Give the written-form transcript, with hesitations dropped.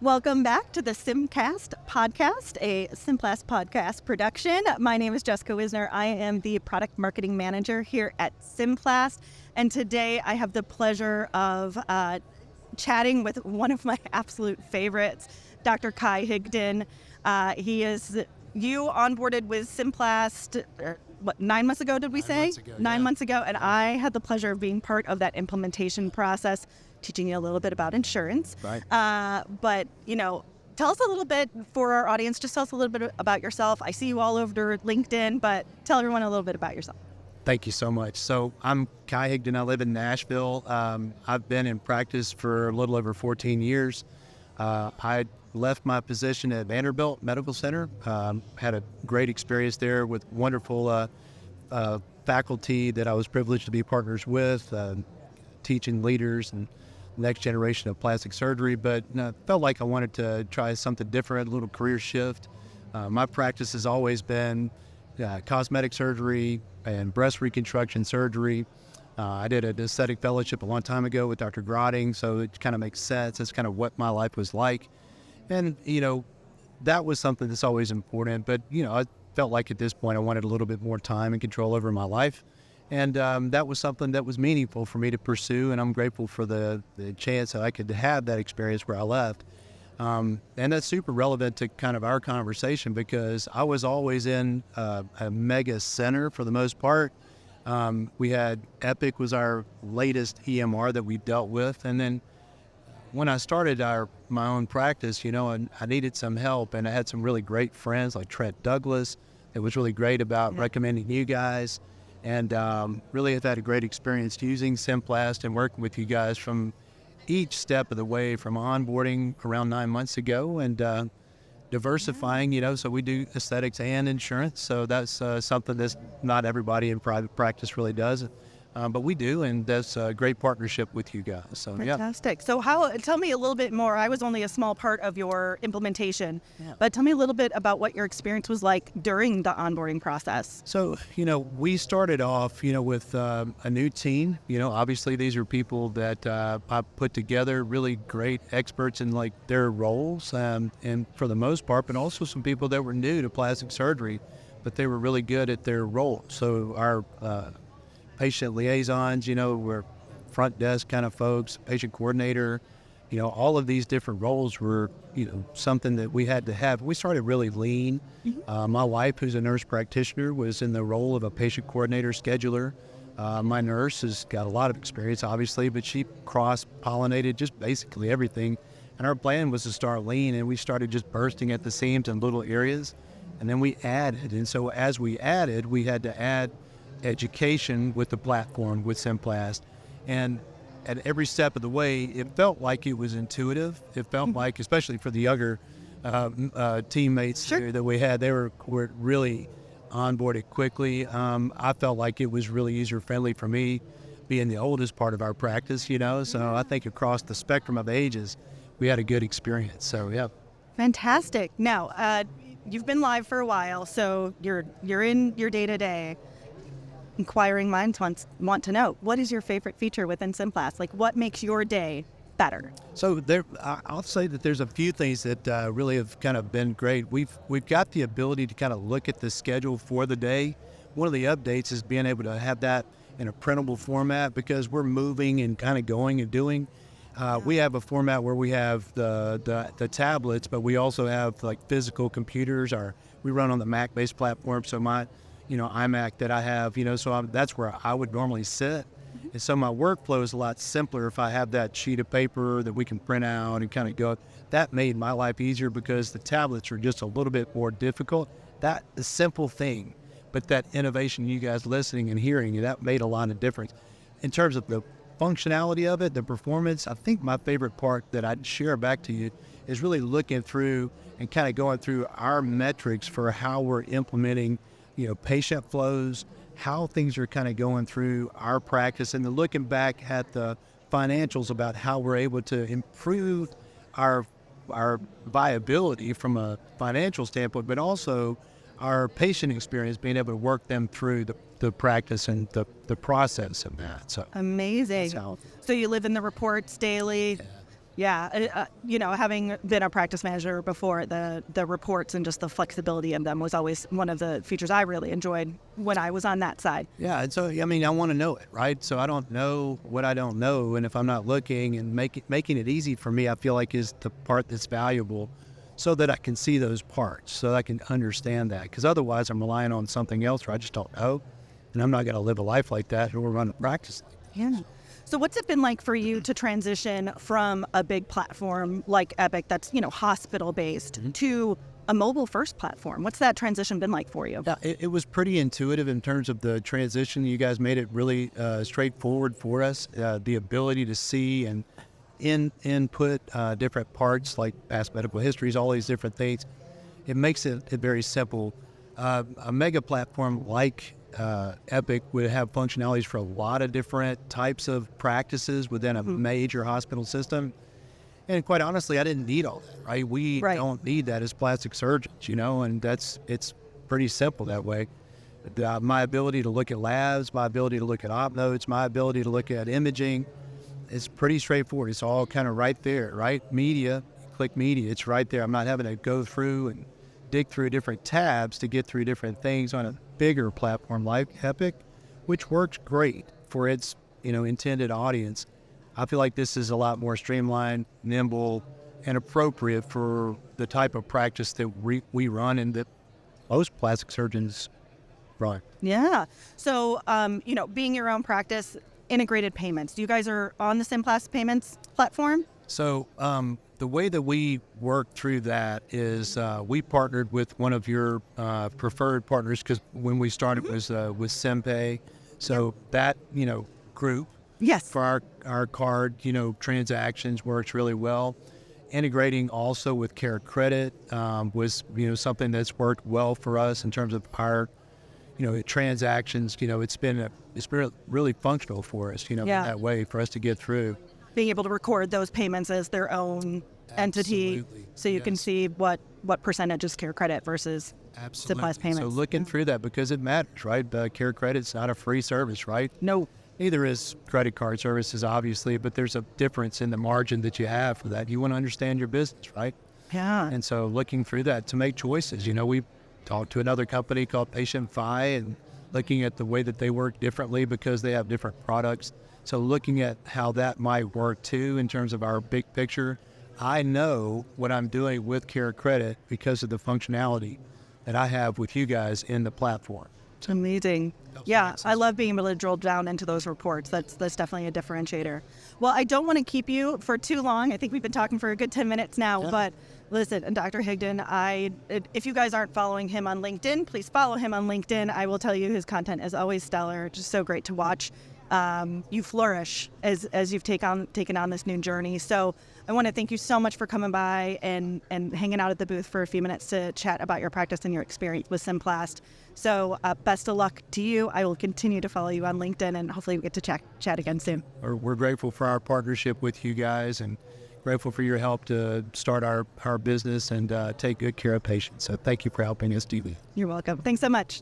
Welcome back to the SymCast podcast, a Symplast podcast production. My name is Jessica Wisner. I am the product marketing manager here at Symplast. And today I have the pleasure of chatting with one of my absolute favorites, Dr. Kye Higdon. You onboarded with Symplast, 9 months ago, did we say? 9 months ago, 9 yeah. months ago. And I had the pleasure of being part of that implementation process, teaching you a little bit about insurance. Right. But, tell us a little bit for our audience. Just tell us a little bit about yourself. I see you all over LinkedIn, but tell everyone a little bit about yourself. Thank you so much. So I'm Kye Higdon. I live in Nashville. I've been in practice for a little over 14 years. I left my position at Vanderbilt Medical Center. Had a great experience there with wonderful faculty that I was privileged to be partners with, teaching leaders and next generation of plastic surgery, but felt like I wanted to try something different, a little career shift. My practice has always been cosmetic surgery and breast reconstruction surgery. I did an aesthetic fellowship a long time ago with Dr. Grotting, so it kind of makes sense. That's kind of what my life was like. And, that was something that's always important. But, I felt like at this point I wanted a little bit more time and control over my life. And that was something that was meaningful for me to pursue, and I'm grateful for the chance that I could have that experience where I left. And that's super relevant to kind of our conversation because I was always in a mega center for the most part. We had Epic was our latest EMR that we dealt with, and then when I started my own practice, and I needed some help, and I had some really great friends like Trent Douglas. It was really great about recommending you guys. And really have had a great experience using Symplast and working with you guys from each step of the way, from onboarding around 9 months ago and diversifying, so we do aesthetics and insurance. So that's something that not everybody in private practice really does. But we do, and that's a great partnership with you guys. So, Fantastic. So tell me a little bit more. I was only a small part of your implementation, but tell me a little bit about what your experience was like during the onboarding process. So, we started off, with a new team. Obviously these are people that I put together, really great experts in like their roles, and for the most part, but also some people that were new to plastic surgery, but they were really good at their role. So our patient liaisons, were front desk kind of folks, patient coordinator, all of these different roles were, something that we had to have. We started really lean. My wife, who's a nurse practitioner, was in the role of a patient coordinator, scheduler. My nurse has got a lot of experience, obviously, but she cross-pollinated just basically everything. And our plan was to start lean, and we started just bursting at the seams in little areas. And then we added. And so as we added, we had to add education with the platform with Symplast, and at every step of the way it felt like it was intuitive. It felt like, especially for the younger teammates that we had, they were really onboarded quickly. I felt like it was really user friendly for me, being the oldest part of our practice, so I think across the spectrum of ages we had a good experience. So Fantastic. Now you've been live for a while, so you're in your day-to-day. Inquiring minds want to know, what is your favorite feature within Symplast? Like, what makes your day better? So I'll say that there's a few things that really have kind of been great. We've got the ability to kind of look at the schedule for the day. One of the updates is being able to have that in a printable format because we're moving and kind of going and doing. We have a format where we have the tablets, but we also have like physical computers. We run on the Mac-based platform, so my iMac that I have, that's where I would normally sit. And so my workflow is a lot simpler if I have that sheet of paper that we can print out and kind of go. That made my life easier because the tablets are just a little bit more difficult. That is a simple thing, but that innovation, you guys listening and hearing, that made a lot of difference. In terms of the functionality of it, the performance, I think my favorite part that I'd share back to you is really looking through and kind of going through our metrics for how we're implementing patient flows, how things are kind of going through our practice, and then looking back at the financials about how we're able to improve our viability from a financial standpoint, but also our patient experience, being able to work them through the practice and the process of that. So amazing. So you live in the reports daily. Yeah, having been a practice manager before, the reports and just the flexibility in them was always one of the features I really enjoyed when I was on that side. Yeah, and so I want to know it, right? So I don't know what I don't know, and if I'm not looking and making it easy for me, I feel like is the part that's valuable, so that I can see those parts, so that I can understand that. Because otherwise, I'm relying on something else, where I just don't know, and I'm not going to live a life like that or run a practice like that. Yeah. So what's it been like for you to transition from a big platform like Epic that's, hospital-based to a mobile-first platform? What's that transition been like for you? Yeah, it was pretty intuitive in terms of the transition. You guys made it really straightforward for us. The ability to see and input different parts like past medical histories, all these different things. It makes it very simple. A mega platform like Epic would have functionalities for a lot of different types of practices within a major hospital system. And quite honestly, I didn't need all that, right? We don't need that as plastic surgeons, and it's pretty simple that way. My ability to look at labs, my ability to look at op notes, my ability to look at imaging, it's pretty straightforward. It's all kind of right there, right? Media, click media, it's right there. I'm not having to go through and dig through different tabs to get through different things on a bigger platform like Epic, which works great for its intended audience. I feel like this is a lot more streamlined, nimble, and appropriate for the type of practice that we run and that most plastic surgeons run. Yeah. So, being your own practice, integrated payments. You guys are on the Symplast Payments platform? So the way that we work through that is we partnered with one of your preferred partners, because when we started was with SymPay. So that, group for our card, transactions works really well. Integrating also with Care Credit was, something that's worked well for us in terms of our, transactions. It's been really functional for us, in that way for us to get through. Being able to record those payments as their own entity, so you can see what percentage is Care Credit versus Symplast Payments. So looking through that, because it matters, right? Care Credit's not a free service, right? No. Neither is credit card services, obviously, but there's a difference in the margin that you have for that. You want to understand your business, right? Yeah. And so looking through that to make choices. We talked to another company called Patient Fi and looking at the way that they work differently because they have different products. So looking at how that might work too in terms of our big picture. I know what I'm doing with Care Credit because of the functionality that I have with you guys in the platform. It's amazing. Yeah, I love being able to drill down into those reports. That's definitely a differentiator. Well, I don't want to keep you for too long. I think we've been talking for a good 10 minutes now. Yeah. But listen, Dr. Higdon, if you guys aren't following him on LinkedIn, please follow him on LinkedIn. I will tell you his content is always stellar. Just so great to watch. You flourish as you've taken on this new journey. So I want to thank you so much for coming by and hanging out at the booth for a few minutes to chat about your practice and your experience with Symplast. So best of luck to you. I will continue to follow you on LinkedIn, and hopefully we get to chat again soon. We're grateful for our partnership with you guys and grateful for your help to start our business and take good care of patients. So thank you for helping us do that. You're welcome. Thanks so much.